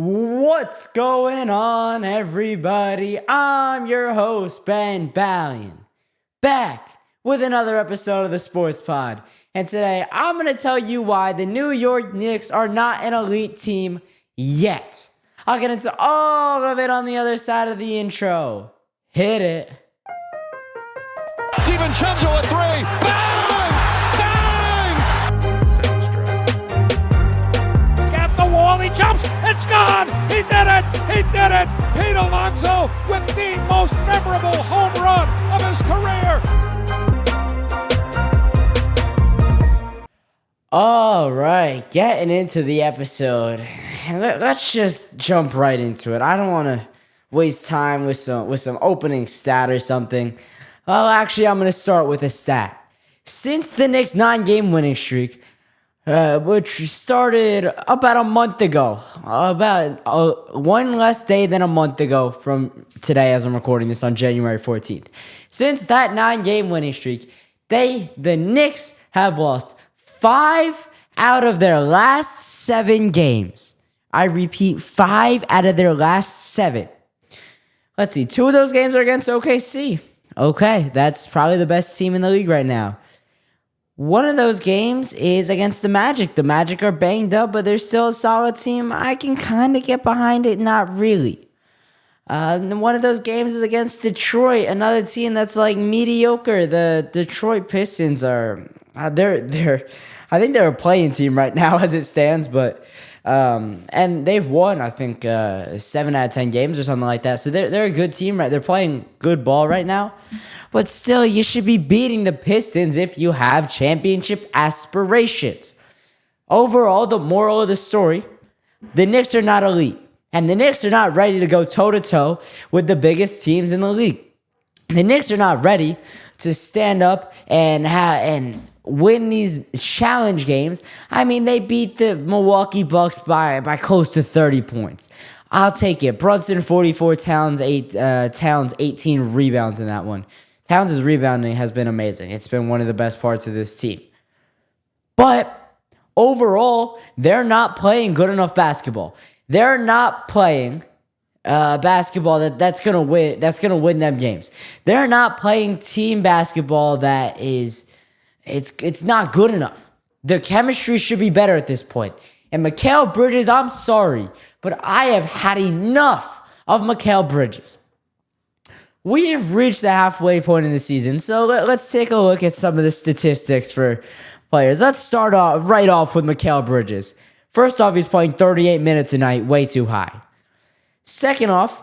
What's going on, everybody? I'm your host, Ben Ballion, back with another episode of the Sports Pod. And today, I'm going to tell you why the New York Knicks are not an elite team yet. I'll get into all of it on the other side of the intro. Hit it. DiVincenzo a three. Bang! Bang! At the wall, he jumps. It's gone. He did it. He did it. Pete Alonso with the most memorable home run of his career. All right, getting into the episode. Let's just jump right into it. I don't want to waste time with some opening stat or something. Well, actually, I'm going to start with a stat. Since the Knicks' 9-game winning streak, which started about a month ago, about one less day than a month ago from today as I'm recording this on January 14th. Since that 9-game winning streak, the Knicks have lost 5 out of their last 7 games. I repeat, 5 out of their last 7. Let's see, 2 of those games are against OKC. Okay, that's probably the best team in the league right now. One of those games is against the Magic. The Magic are banged up, but they're still a solid team. I can kind of get behind it, not really. One of those games is against Detroit, another team that's like mediocre. The Detroit Pistons are they're I think they're a playing team right now as it stands, but and they've won I think 7 out of 10 games or something like that. So they're a good team, right? They're playing good ball right now. But still, you should be beating the Pistons if you have championship aspirations. Overall, the moral of the story, the Knicks are not elite. And the Knicks are not ready to go toe-to-toe with the biggest teams in the league. The Knicks are not ready to stand up and win these challenge games. I mean, they beat the Milwaukee Bucks by close to 30 points. I'll take it. Brunson, 44, Towns, 18 rebounds in that one. Towns' rebounding has been amazing. It's been one of the best parts of this team. But overall, they're not playing good enough basketball. They're not playing basketball that's gonna win them games. They're not playing team basketball that is it's not good enough. Their chemistry should be better at this point. And Mikal Bridges, I'm sorry, but I have had enough of Mikal Bridges. We have reached the halfway point in the season, so let's take a look at some of the statistics for players. Let's start off with Mikal Bridges. First off, he's playing 38 minutes a night, way too high. Second off,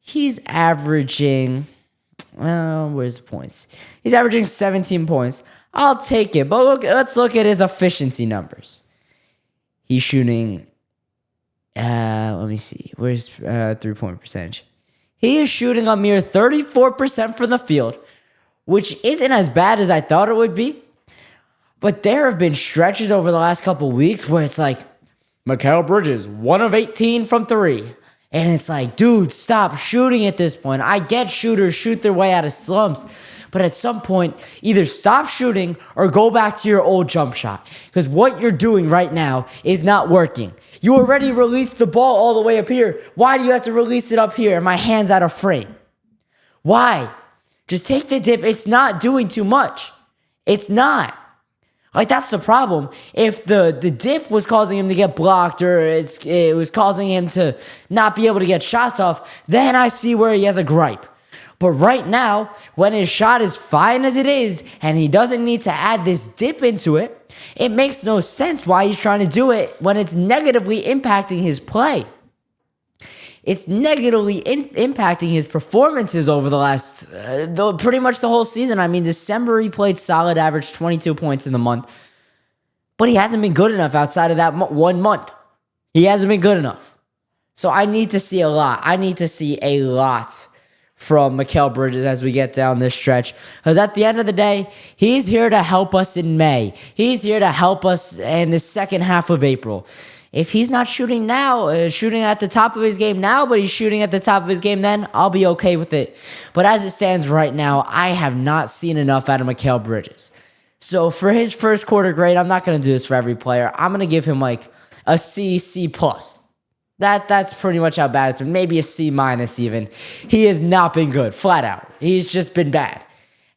he's averaging, where's the points? He's averaging 17 points. I'll take it, but let's look at his efficiency numbers. He's shooting, let me see, where's three-point percentage? He is shooting a mere 34% from the field, which isn't as bad as I thought it would be. But there have been stretches over the last couple weeks where it's like, Mikal Bridges, 1 of 18 from 3. And it's like, dude, stop shooting at this point. I get shooters shoot their way out of slumps. But at some point, either stop shooting or go back to your old jump shot. Because what you're doing right now is not working. You already released the ball all the way up here. Why do you have to release it up here and my hand's out of frame? Why? Just take the dip. It's not doing too much. It's not. Like, that's the problem. If the dip was causing him to get blocked or it was causing him to not be able to get shots off, then I see where he has a gripe. But right now, when his shot is fine as it is and he doesn't need to add this dip into it, it makes no sense why he's trying to do it when it's negatively impacting his play. It's negatively impacting his performances over the last, pretty much the whole season. I mean, December he played solid, averaged 22 points in the month. But he hasn't been good enough outside of that 1 month. He hasn't been good enough. So I need to see a lot. I need to see a lot from Mikal Bridges as we get down this stretch. Because at the end of the day, he's here to help us in May. He's here to help us in the second half of April. If he's not shooting now, shooting at the top of his game now, but he's shooting at the top of his game then, I'll be okay with it. But as it stands right now, I have not seen enough out of Mikal Bridges. So for his first quarter grade, I'm not going to do this for every player. I'm going to give him like a C, C+. That's pretty much how bad it's been. Maybe a C minus even. He has not been good, flat out. He's just been bad.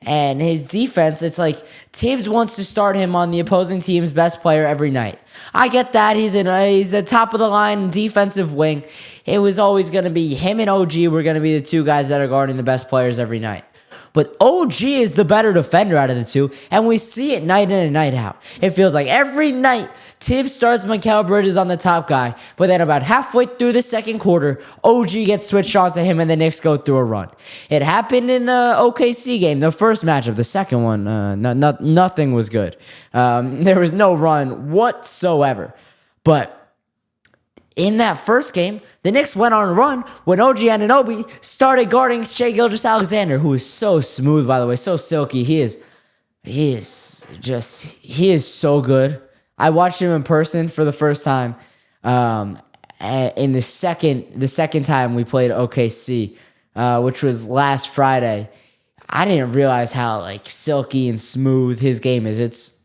And his defense, it's like Tibbs wants to start him on the opposing team's best player every night. I get that. He's a top of the line defensive wing. It was always going to be him and OG were going to be the two guys that are guarding the best players every night. But OG is the better defender out of the two, and we see it night in and night out. It feels like every night Tibbs starts Mikal Bridges on the top guy, but then about halfway through the second quarter, OG gets switched on to him, and the Knicks go through a run. It happened in the OKC game, the first matchup. The second one, nothing was good. There was no run whatsoever. But in that first game, the Knicks went on a run when OG Anunoby started guarding Shai Gilgeous-Alexander, who is so smooth, by the way, so silky. He is so good. I watched him in person for the first time. In the second time we played OKC, which was last Friday. I didn't realize how silky and smooth his game is.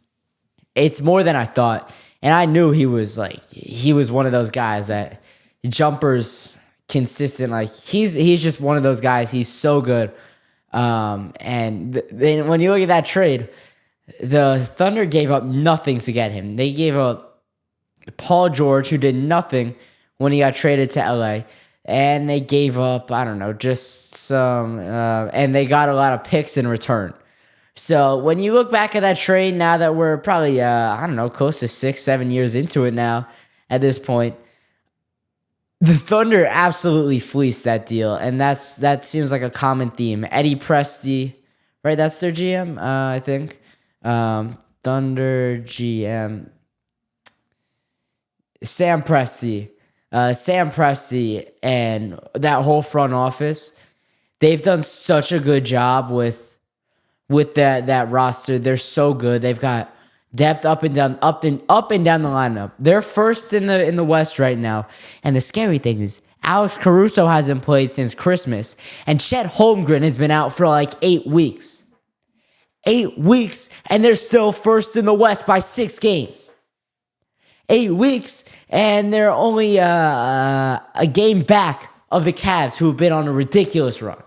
It's more than I thought. And I knew he was one of those guys that jumpers consistent. He's just one of those guys. He's so good. And then when you look at that trade, the Thunder gave up nothing to get him. They gave up Paul George, who did nothing when he got traded to LA. And they gave up, I don't know, just some, and they got a lot of picks in return. So when you look back at that trade now that we're probably, close to 6-7 years into it now at this point, the Thunder absolutely fleeced that deal. And that seems like a common theme. Eddie Presti, right? That's their GM, I think. Thunder GM. Sam Presti. Sam Presti and that whole front office, they've done such a good job with that roster. They're so good. They've got depth up and down the lineup. They're first in the West right now. And the scary thing is Alex Caruso hasn't played since Christmas, and Chet Holmgren has been out for 8 weeks. 8 weeks, and they're still first in the West by 6 games. 8 weeks, and they're only a game back of the Cavs, who have been on a ridiculous run.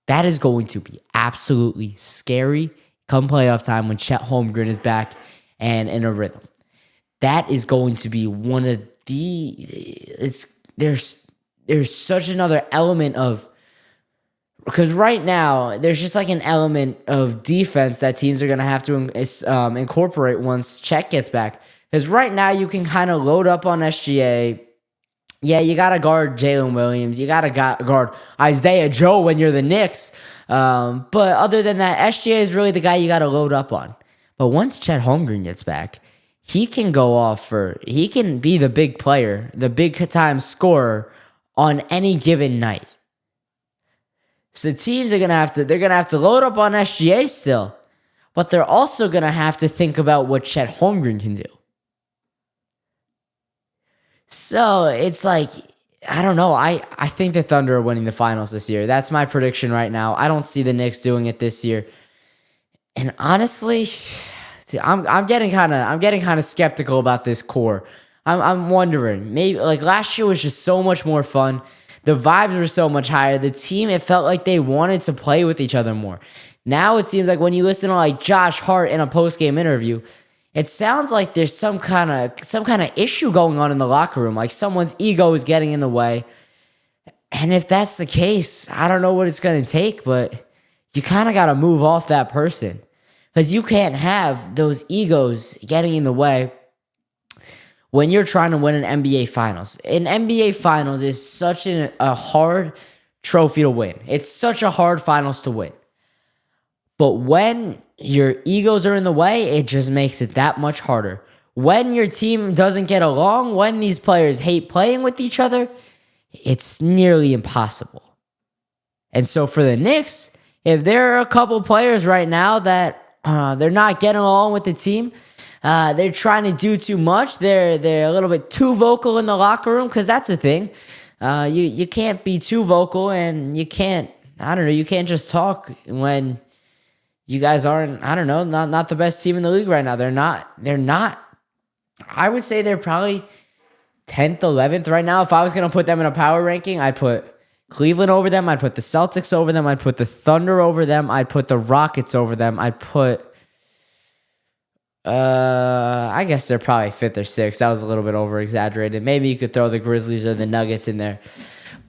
That is going to be absolutely scary come playoff time when Chet Holmgren is back and in a rhythm. That is going to be one of there's such another element of, because right now there's just an element of defense that teams are going to have to incorporate once Chet gets back. Because right now you can kind of load up on SGA. Yeah, you got to guard Jalen Williams. You got to guard Isaiah Joe when you're the Knicks. But other than that, SGA is really the guy you got to load up on. But once Chet Holmgren gets back, he can go off he can be the big player, the big time scorer on any given night. So teams are they're gonna have to load up on SGA still, but they're also gonna have to think about what Chet Holmgren can do. So it's I don't know. I think the Thunder are winning the finals this year. That's my prediction right now. I don't see the Knicks doing it this year. And honestly, I'm getting kind of skeptical about this core. I'm wondering, maybe last year was just so much more fun. The vibes were so much higher. The team, it felt like they wanted to play with each other more. Now it seems like when you listen to Josh Hart in a post-game interview, it sounds like there's some kind of issue going on in the locker room. Someone's ego is getting in the way. And if that's the case, I don't know what it's going to take, but you kind of got to move off that person. Because you can't have those egos getting in the way when you're trying to win an NBA Finals. An NBA Finals is such a hard trophy to win. It's such a hard finals to win. But when your egos are in the way, it just makes it that much harder. When your team doesn't get along, when these players hate playing with each other, it's nearly impossible. And so for the Knicks, if there are a couple players right now that they're not getting along with the team, they're trying to do too much, they're a little bit too vocal in the locker room, because that's a thing. You can't be too vocal, and you can't just talk when you guys aren't, not the best team in the league right now. They're not. I would say they're probably 10th, 11th right now. If I was going to put them in a power ranking, I'd put Cleveland over them. I'd put the Celtics over them. I'd put the Thunder over them. I'd put the Rockets over them. I'd put, I guess they're probably 5th or 6th. That was a little bit over exaggerated. Maybe you could throw the Grizzlies or the Nuggets in there.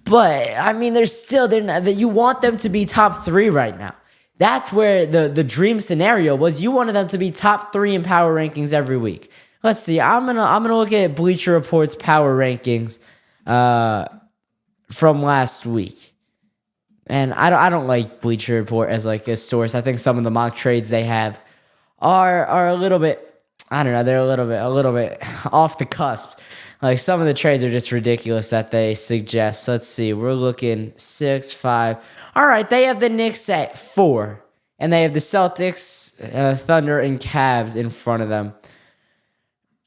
But, I mean, you want them to be top 3 right now. That's where the dream scenario was. You wanted them to be top 3 in power rankings every week. Let's see. I'm gonna look at Bleacher Report's power rankings from last week. And I don't like Bleacher Report as like a source. I think some of the mock trades they have are a little bit, I don't know, they're a little bit off the cusp. Like some of the trades are just ridiculous that they suggest. Let's see. We're looking 6, 5. All right, they have the Knicks at 4. And they have the Celtics, Thunder, and Cavs in front of them.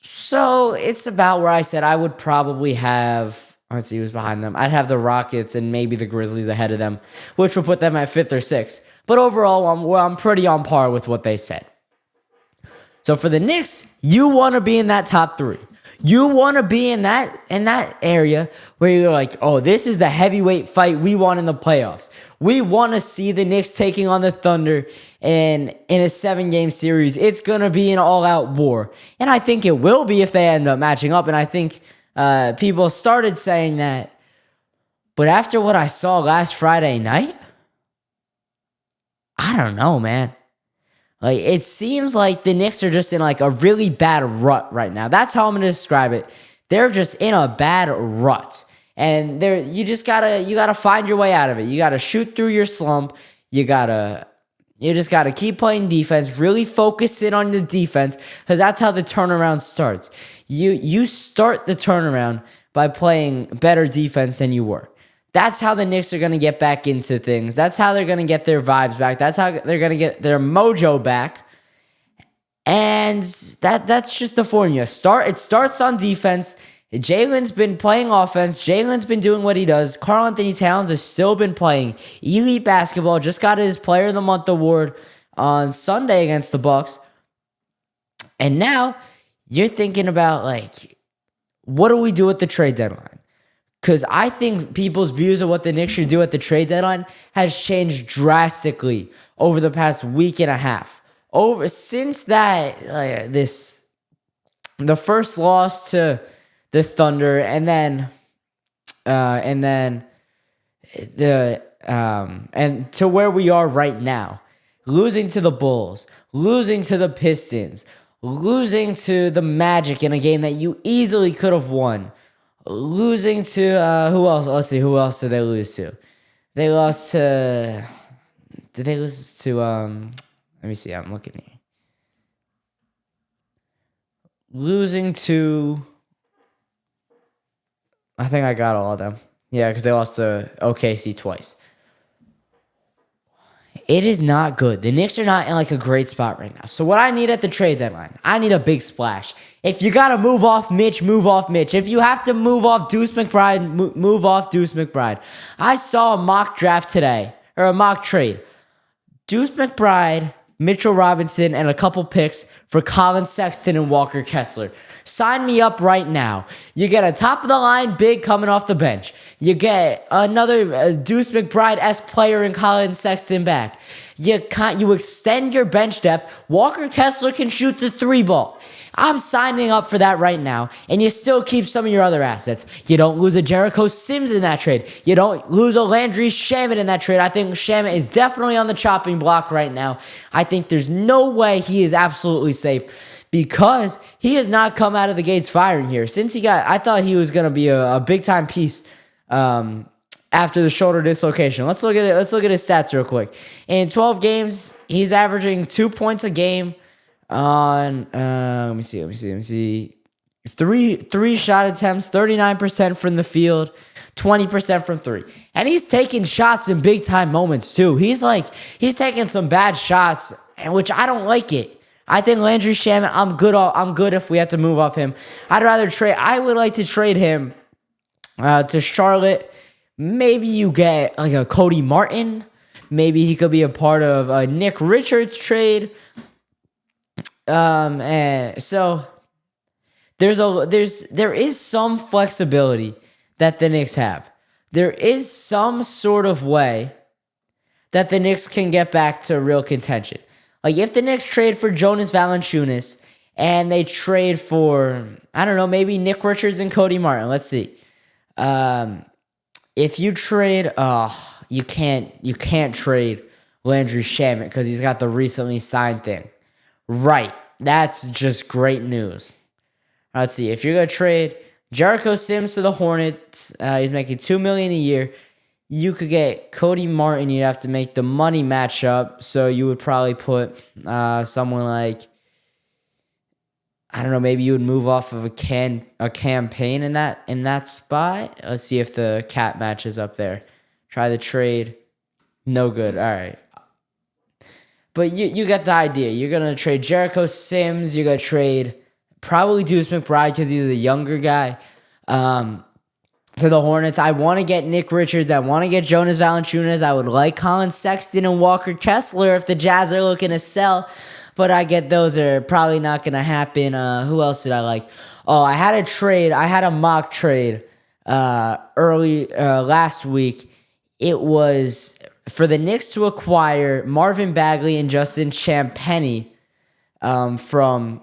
So it's about where I said I would probably have, let's see who's behind them. I'd have the Rockets and maybe the Grizzlies ahead of them, which would put them at 5th or 6th. But overall, I'm pretty on par with what they said. So for the Knicks, you want to be in that top 3. You want to be in that area where you're like, oh, this is the heavyweight fight we want in the playoffs. We want to see the Knicks taking on the Thunder in a 7-game series. It's going to be an all-out war. And I think it will be if they end up matching up. And I think people started saying that. But after what I saw last Friday night, I don't know, man. Like, it seems like the Knicks are just in like a really bad rut right now. That's how I'm going to describe it. They're just in a bad rut. And you gotta find your way out of it. You gotta shoot through your slump. You just gotta keep playing defense. Really focus in on the defense, because that's how the turnaround starts. You start the turnaround by playing better defense than you were. That's how the Knicks are gonna get back into things. That's how they're gonna get their vibes back. That's how they're gonna get their mojo back. And that's just the formula. It starts on defense. Jalen's been playing offense. Jalen's been doing what he does. Karl Anthony Towns has still been playing elite basketball. Just got his Player of the Month award on Sunday against the Bucks. And now you're thinking about, like, what do we do at the trade deadline? Because I think people's views of what the Knicks should do at the trade deadline has changed drastically over the past week and a half. Since the first loss to the Thunder, and to where we are right now, losing to the Bulls, losing to the Pistons, losing to the Magic in a game that you easily could have won, losing to who else? Let's see, who else did they lose to? They lost to. Did they lose to? Let me see. I'm looking here. Losing to. I think I got all of them. Yeah, because they lost to OKC twice. It is not good. The Knicks are not in like a great spot right now. So what I need at the trade deadline, I need a big splash. If you got to move off Mitch, move off Mitch. If you have to move off Deuce McBride, move off Deuce McBride. I saw a mock draft today, or a mock trade. Deuce McBride, Mitchell Robinson, and a couple picks for Colin Sexton and Walker Kessler. Sign me up right now. You get a top-of-the-line big coming off the bench. You get another Deuce McBride-esque player in Colin Sexton back. You extend your bench depth. Walker Kessler can shoot the 3-ball. I'm signing up for that right now, and you still keep some of your other assets. You don't lose a Jericho Sims in that trade. You don't lose a Landry Shamet in that trade. I think Shamet is definitely on the chopping block right now. I think there's no way he is absolutely safe, because he has not come out of the gates firing here. I thought he was going to be a big-time piece after the shoulder dislocation. Let's look at it. Let's look at his stats real quick. In 12 games, he's averaging 2 points a game on, let me see. Three shot attempts, 39% from the field, 20% from 3. And he's taking shots in big-time moments, too. He's taking some bad shots, which I don't like it. I think Landry Shamet, I'm good if we have to move off him. I would like to trade him to Charlotte. Maybe you get like a Cody Martin. Maybe he could be a part of a Nick Richards trade. And so there is some flexibility that the Knicks have. There is some sort of way that the Knicks can get back to real contention. Like if the Knicks trade for Jonas Valanciunas and they trade for, I don't know, maybe Nick Richards and Cody Martin. Let's see. If you trade, you can't trade Landry Shamet because he's got the recently signed thing. Right. That's just great news. Let's see. If you're going to trade Jericho Sims to the Hornets, he's making $2 million a year. You could get Cody Martin. You'd have to make the money match up. So you would probably put someone like, I don't know, maybe you would move off of a campaign in that spot. Let's see if the cap matches up there. Try the trade. No good. All right. But you get the idea. You're going to trade Jericho Sims. You're going to trade probably Deuce McBride because he's a younger guy. To the Hornets. I want to get Nick Richards. I want to get Jonas Valanciunas. I would like Colin Sexton and Walker Kessler if the Jazz are looking to sell. But I get those are probably not going to happen. Who else did I like? Oh, I had a trade. I had a mock trade early last week. It was for the Knicks to acquire Marvin Bagley and Justin Champagnie from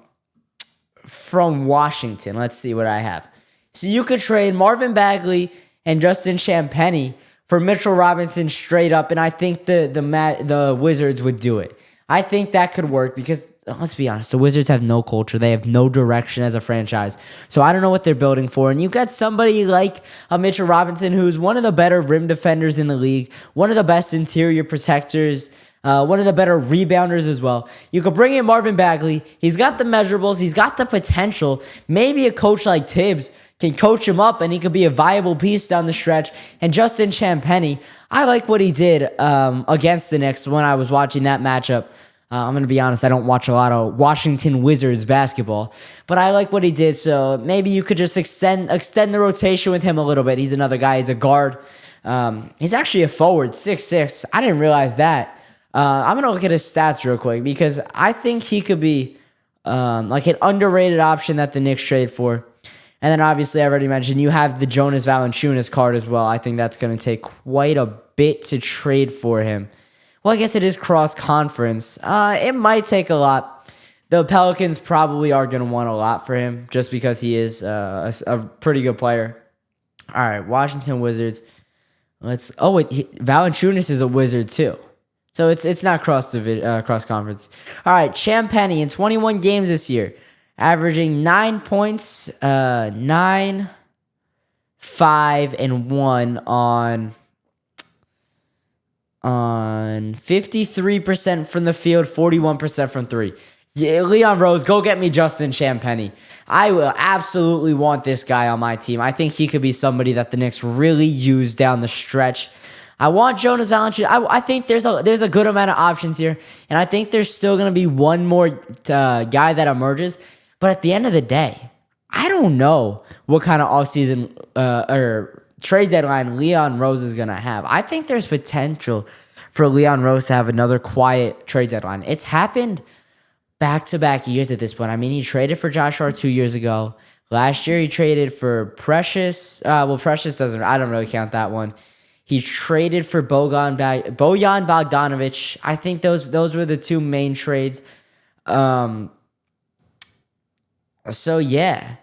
Washington. Let's see what I have. So you could trade Marvin Bagley and Justin Champagnie for Mitchell Robinson straight up, and I think the Wizards would do it. I think that could work because, let's be honest, the Wizards have no culture. They have no direction as a franchise. So I don't know what they're building for. And you got somebody like a Mitchell Robinson who's one of the better rim defenders in the league, one of the best interior protectors, one of the better rebounders as well. You could bring in Marvin Bagley. He's got the measurables. He's got the potential. Maybe a coach like Tibbs can coach him up and he could be a viable piece down the stretch. And Justin Champagnie, I like what he did against the Knicks when I was watching that matchup. I'm going to be honest, I don't watch a lot of Washington Wizards basketball, but I like what he did. So maybe you could just extend the rotation with him a little bit. He's another guy. He's a guard. He's actually a forward, 6'6". I didn't realize that. I'm going to look at his stats real quick because I think he could be like an underrated option that the Knicks trade for. And then obviously I already mentioned you have the Jonas Valanciunas card as well. I think that's going to take quite a bit to trade for him. Well, I guess it is cross-conference. It might take a lot. The Pelicans probably are going to want a lot for him just because he is a pretty good player. All right, Washington Wizards. Valanciunas is a Wizard too. So it's not cross-conference. All right, Champagnie in 21 games this year, averaging 9 points, 9, 5, and 1 on 53% from the field, 41% from three. Yeah, Leon Rose, go get me Justin Champagnie. I will absolutely want this guy on my team. I think he could be somebody that the Knicks really use down the stretch. I want Jonas Valanciunas. I think there's a good amount of options here, and I think there's still going to be one more guy that emerges. But at the end of the day, I don't know what kind of offseason or trade deadline Leon Rose is going to have. I think there's potential for Leon Rose to have another quiet trade deadline. It's happened back-to-back years at this point. I mean, he traded for Josh Hart 2 years ago. Last year, he traded for Precious. Precious doesn't. I don't really count that one. He traded for Bojan Bogdanovic. I think those were the two main trades. So yeah,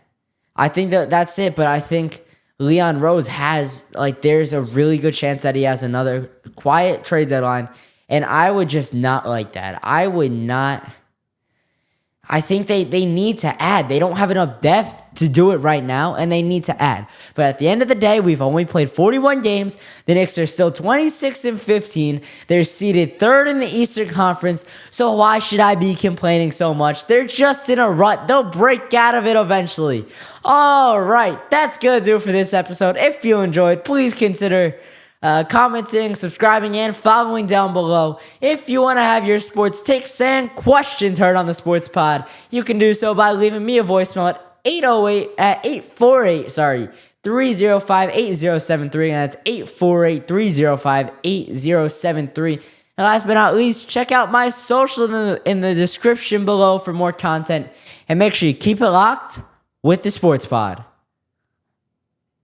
I think that's it. But I think Leon Rose has, there's a really good chance that he has another quiet trade deadline. And I would just not like that. I would not. I think they need to add. They don't have enough depth to do it right now, and they need to add. But at the end of the day, we've only played 41 games. The Knicks are still 26-15. They're seeded third in the Eastern Conference, so why should I be complaining so much? They're just in a rut. They'll break out of it eventually. All right, that's going to do it for this episode. If you enjoyed, please consider commenting, subscribing, and following down below. If you want to have your sports takes and questions heard on the Sports Pod, you can do so by leaving me a voicemail at 305-8073, and that's 848-305-8073. And last but not least, check out my social in the description below for more content, and make sure you keep it locked with the Sports Pod.